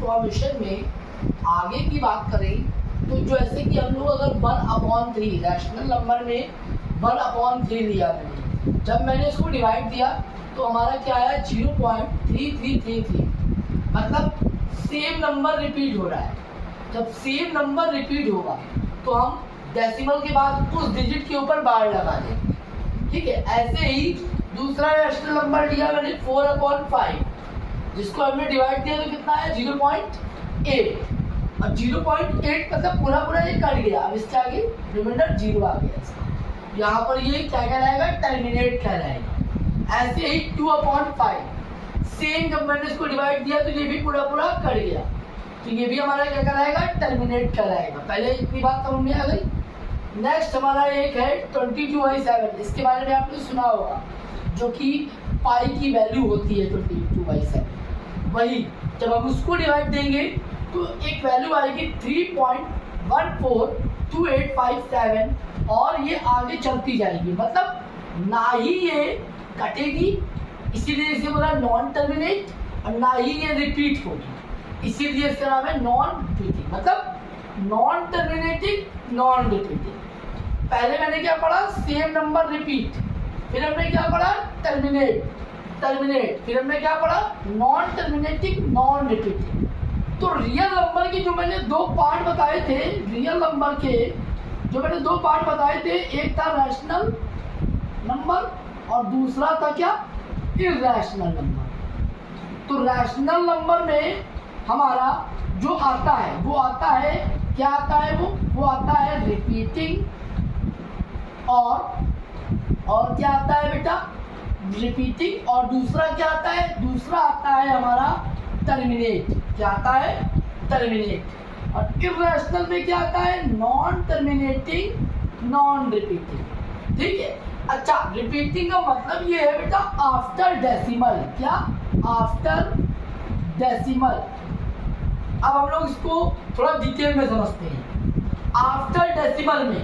Information में आगे की बात करें तो जैसे कि हम लोग अगर 1/3 रैशनल नंबर में 1/3 लिया मैंने, जब मैंने इसको डिवाइड दिया तो हमारा क्या आया 0.3333, मतलब सेम नंबर रिपीट हो रहा है। जब सेम नंबर रिपीट होगा तो हम डेसिमल के बाद उस डिजिट के ऊपर बार लगा देंगे, ठीक है। ऐसे ही दूसरा रैशनल नंबर लिया मैंने 4/5, जिसको हमने डिवाइड किया तो कितना है 0.8, और 0.8 मतलब पूरा पूरा ये कट गया, अब इसके आगे रिमाइंडर 0 आ गया इसका। यहाँ पर ये क्या कहलाएगा, टर्मिनेट कहलाएगा। ऐसे ही 2/5 सेम, जब मैंने इसको डिवाइड दिया तो ये भी पूरा पूरा कट गया, तो ये भी हमारा क्या कहलाएगा, टर्मिनेट कहलाएगा। पहले इतनी बात समझ में आ गई। नेक्स्ट हमारा एक है 22/7, इसके बारे में आपने सुना होगा, जो कि पाई की वैल्यू होती है 22/7। वही जब हम उसको डिवाइड देंगे तो एक वैल्यू आएगी 3.142857, और ये आगे चलती जाएगी, मतलब ना ही ये कटेगी, इसीलिए इसे बोला नॉन टर्मिनेट, और ना ही ये रिपीट होगी, इसीलिए इसका नाम है नॉन रिपीटिंग, मतलब नॉन टर्मिनेटिंग नॉन रिपीटिंग। पहले मैंने क्या पढ़ा, सेम नंबर रिपीट, फिर हमने क्या पढ़ा, टर्मिनेट, फिर हमने क्या पढ़ा, नॉन टर्मिनेटिंग नॉन रिपीटिंग। तो रियल नंबर के जो मैंने दो पार्ट बताए थे, रियल नंबर के जो मैंने दो पार्ट बताए थे, एक था रैशनल नंबर और दूसरा था क्या, इरैशनल नंबर। तो रैशनल नंबर में हमारा जो आता है वो आता है, क्या आता है वो आता है रिपीटिंग, और क्या आता है बेटा, रिपीटिंग, और दूसरा क्या आता है, दूसरा आता है हमारा टर्मिनेट। क्या आता है, टर्मिनेट। और इरैशनल में क्या आता है, नॉन टर्मिनेटिंग नॉन रिपीटिंग, ठीक है। अच्छा, रिपीटिंग का मतलब ये है बेटा आफ्टर डेसिमल, क्या, आफ्टर डेसिमल। अब हम लोग इसको थोड़ा डिटेल में समझते हैं। आफ्टर डेसिमल में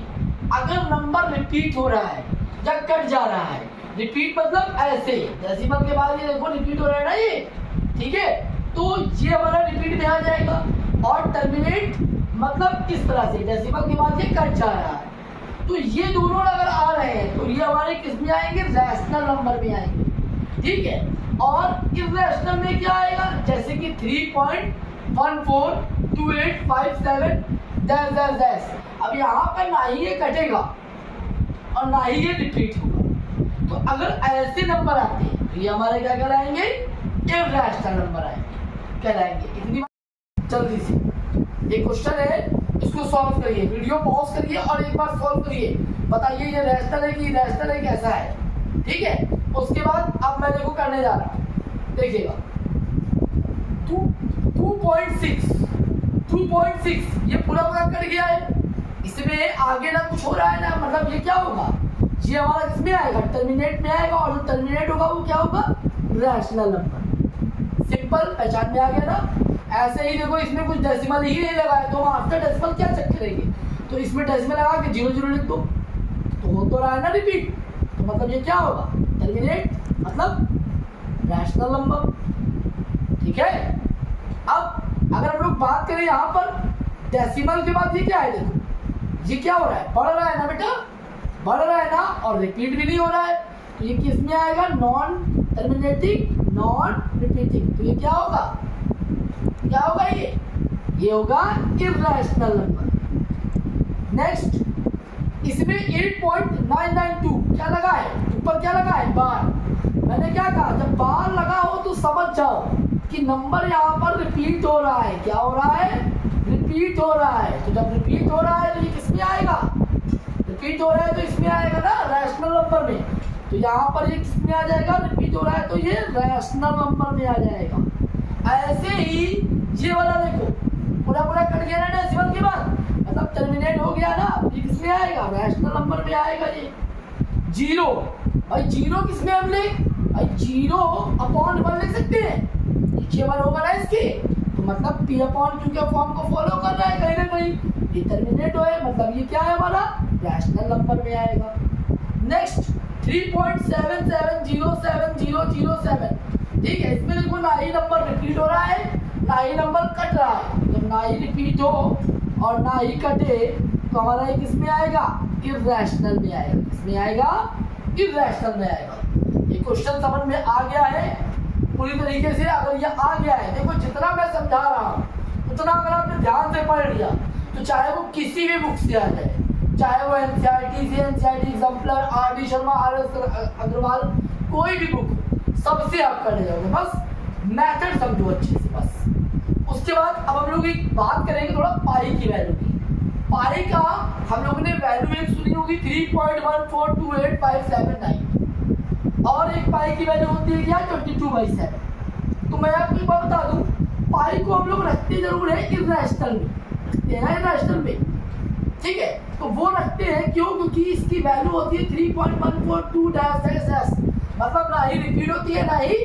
अगर नंबर रिपीट हो रहा है या कट जा रहा है, रिपीट मतलब ऐसे, डेसिमल के बाद ये देखो रिपीट हो रहा है ना ये, ठीक है, तो ये हमारा रिपीट में आ जाएगा। और टर्मिनेट मतलब इस तरह से, डेसिमल के बाद ये कट जा रहा है, तो ये दोनों अगर आ रहे हैं तो ये हमारे किस में आएंगे, रैशनल नंबर में आएंगे, ठीक है। और इरैशनल में क्या आएगा, जैसे कि 3.142857 डैश डैश डैश। अब यहाँ पर ना ही ये कटेगा और ना ही ये रिपीट होगा, तो अगर ऐसे नंबर आते हैं तो ये हमारे क्या कहलाएंगे, इरैशनल नंबर आएंगे, कहलाएंगे। इतनी जल्दी से एक क्वेश्चन है, इसको सॉल्व करिए, वीडियो पॉज करिए और एक बार सॉल्व करिए, बताइए ये रैशनल है कि इरैशनल है, कैसा है, ठीक है। उसके बाद अब मैं देखो करने जा रहा हूँ, देखिएगा 2.6 ये पूरा पूरा कट गया है, इसमें आगे ना कुछ हो रहा है ना, मतलब ये क्या होगा, ये हमारा किसमें आएगा, टर्मिनेट में आएगा, और जो टर्मिनेट होगा वो क्या होगा, रैशनल नंबर। सिंपल, पहचान में आ गया ना। ऐसे ही देखो इसमें कुछ डेसिमल ही नहीं लगा है, तो हम आफ्टर डेसिमल क्या चेक करेंगे, तो इसमें डेसिमल लगा के 0 लिख दो, तो हो तो रहा है ना रिपीट, तो मतलब ये क्या होगा, टर्मिनेट, मतलब रैशनल नंबर, ठीक है। अब अगर हम लोग बात करें यहाँ पर डेसिमल के बाद, ये क्या है, देखो ये क्या हो रहा है, बढ़ रहा है ना बेटा, बढ़ रहा है ना, और रिपीट भी नहीं हो रहा है, तो ये किस में आएगा, नॉन टर्मिनेटिंग नॉन रिपीटिंग। तो ये क्या होगा, क्या होगा, ये होगा इरैशनल नंबर। नेक्स्ट, इसमें 8.992 क्या लगा है, ऊपर क्या लगा है, बार। मैंने क्या कहा, जब बार लगा हो तो समझ जाओ कि नंबर यहाँ पर रिपीट हो रहा है, क्या हो रहा है, रिपीट हो रहा है। तो जब रिपीट हो रहा है तो ये किस में आएगा, रिपीट हो रहा है तो इसमें आएगा ना, रैशनल नंबर में। तो यहाँ पर ये किस में आ जाएगा, रिपीट हो रहा है तो ये रैशनल नंबर में आ जाएगा। ऐसे ही ये वाला देखो पूरा पूरा कट गया ना डेसिमल के बाद, मतलब टर्मिनेट हो गया ना, ये किस में आएगा, रैशनल नंबर में आएगा। ये 0, भाई 0 किस में हम लिख, भाई 0/1 लिख सकते हैं, नीचे 1 होगा ना इसके, तो मतलब P/Q के फॉर्म को फॉलो कर रहा है कहीं ना कहीं, ये टर्मिनेट हो है, मतलब ये क्या है हमारा, रैशनल नंबर में आएगा। नेक्स्ट 3.770707, ठीक है, इसमें देखो ना ही नंबर रिपीट हो रहा है ना ही नंबर कट रहा है, जब ना ही रिपीट हो और ना ही कटे तो हमारा ये किस में आएगा, इर्रेशनल में आएगा। किस में आएगा, इर्रेशनल में आएगा। ये क्वेश्चन समझ में आ गया है पूरी तरीके से? अगर ये आ गया है, देखो जितना मैं समझा रहा हूँ उतना अगर आपने ध्यान से पढ़ लिया तो चाहे वो किसी भी बुक से आ जाए, चाहे वो एनसीईआरटी से, एनसीईआरटी एग्जाम्पलर, आर.डी. शर्मा, आर.एस. अग्रवाल, कोई भी बुक, सबसे आप कर ले जाओगे। बस मेथड समझो अच्छे से बस। उसके बाद अब हम लोग एक बात करेंगे थोड़ा पाई की वैल्यू की। पाई का हम लोगों ने वैल्यू एक सुनी होगी 3.1428579 और एक पाई की वैल्यू होती है क्या, 22/7। तो मैं आपको एक बात बता दूं, पाई को हम लोग रखते जरूर है इर्रेशनल में, रखते हैं इर्रेशनल में, ठीक है। तो वो रखते हैं क्यों, क्योंकि इसकी वैल्यू होती है 3.142-SS, मतलब ना ही रिपीट होती है ना ही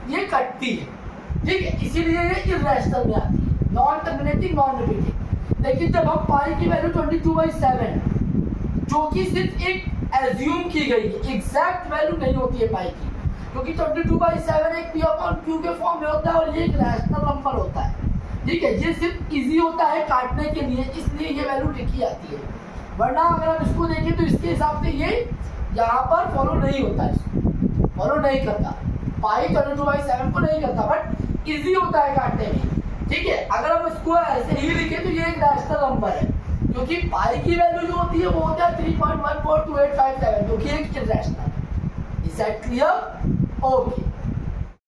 ये कटती है, ठीक है। इसीलिए ये इर्रेशनल में आती है, नॉन टर्मिनेटिंग, नॉन रिपीटिंग। लेकिन जब हम पाई की वैल्यू 22/7 जो कि सिर्फ एक एज्यूम की गई है, एग्जैक्ट वैल्यू नहीं होती है पाई की, क्योंकि 22/7 एक P/Q के फॉर्म में होता है और ये एक रैशनल नंबर होता है, ठीक है। ये सिर्फ इजी होता है काटने के लिए, इसलिए ये वैल्यू लिखी आती है। वरना अगर हम इसको देखें तो इसके हिसाब से ये यहाँ पर फॉलो नहीं होता है, इसको फॉलो नहीं करता, पाई 22/7 को नहीं करता, बट इजी होता है काटने में, ठीक है। अगर हम इसको ऐसे ही लिखें तो ये एक रैशनल नंबर है, क्योंकि पाई की वैल्यू जो होती है वो होता है 3.1428557, जो कि एक इर्रेशनल है। Is that clear? ओके।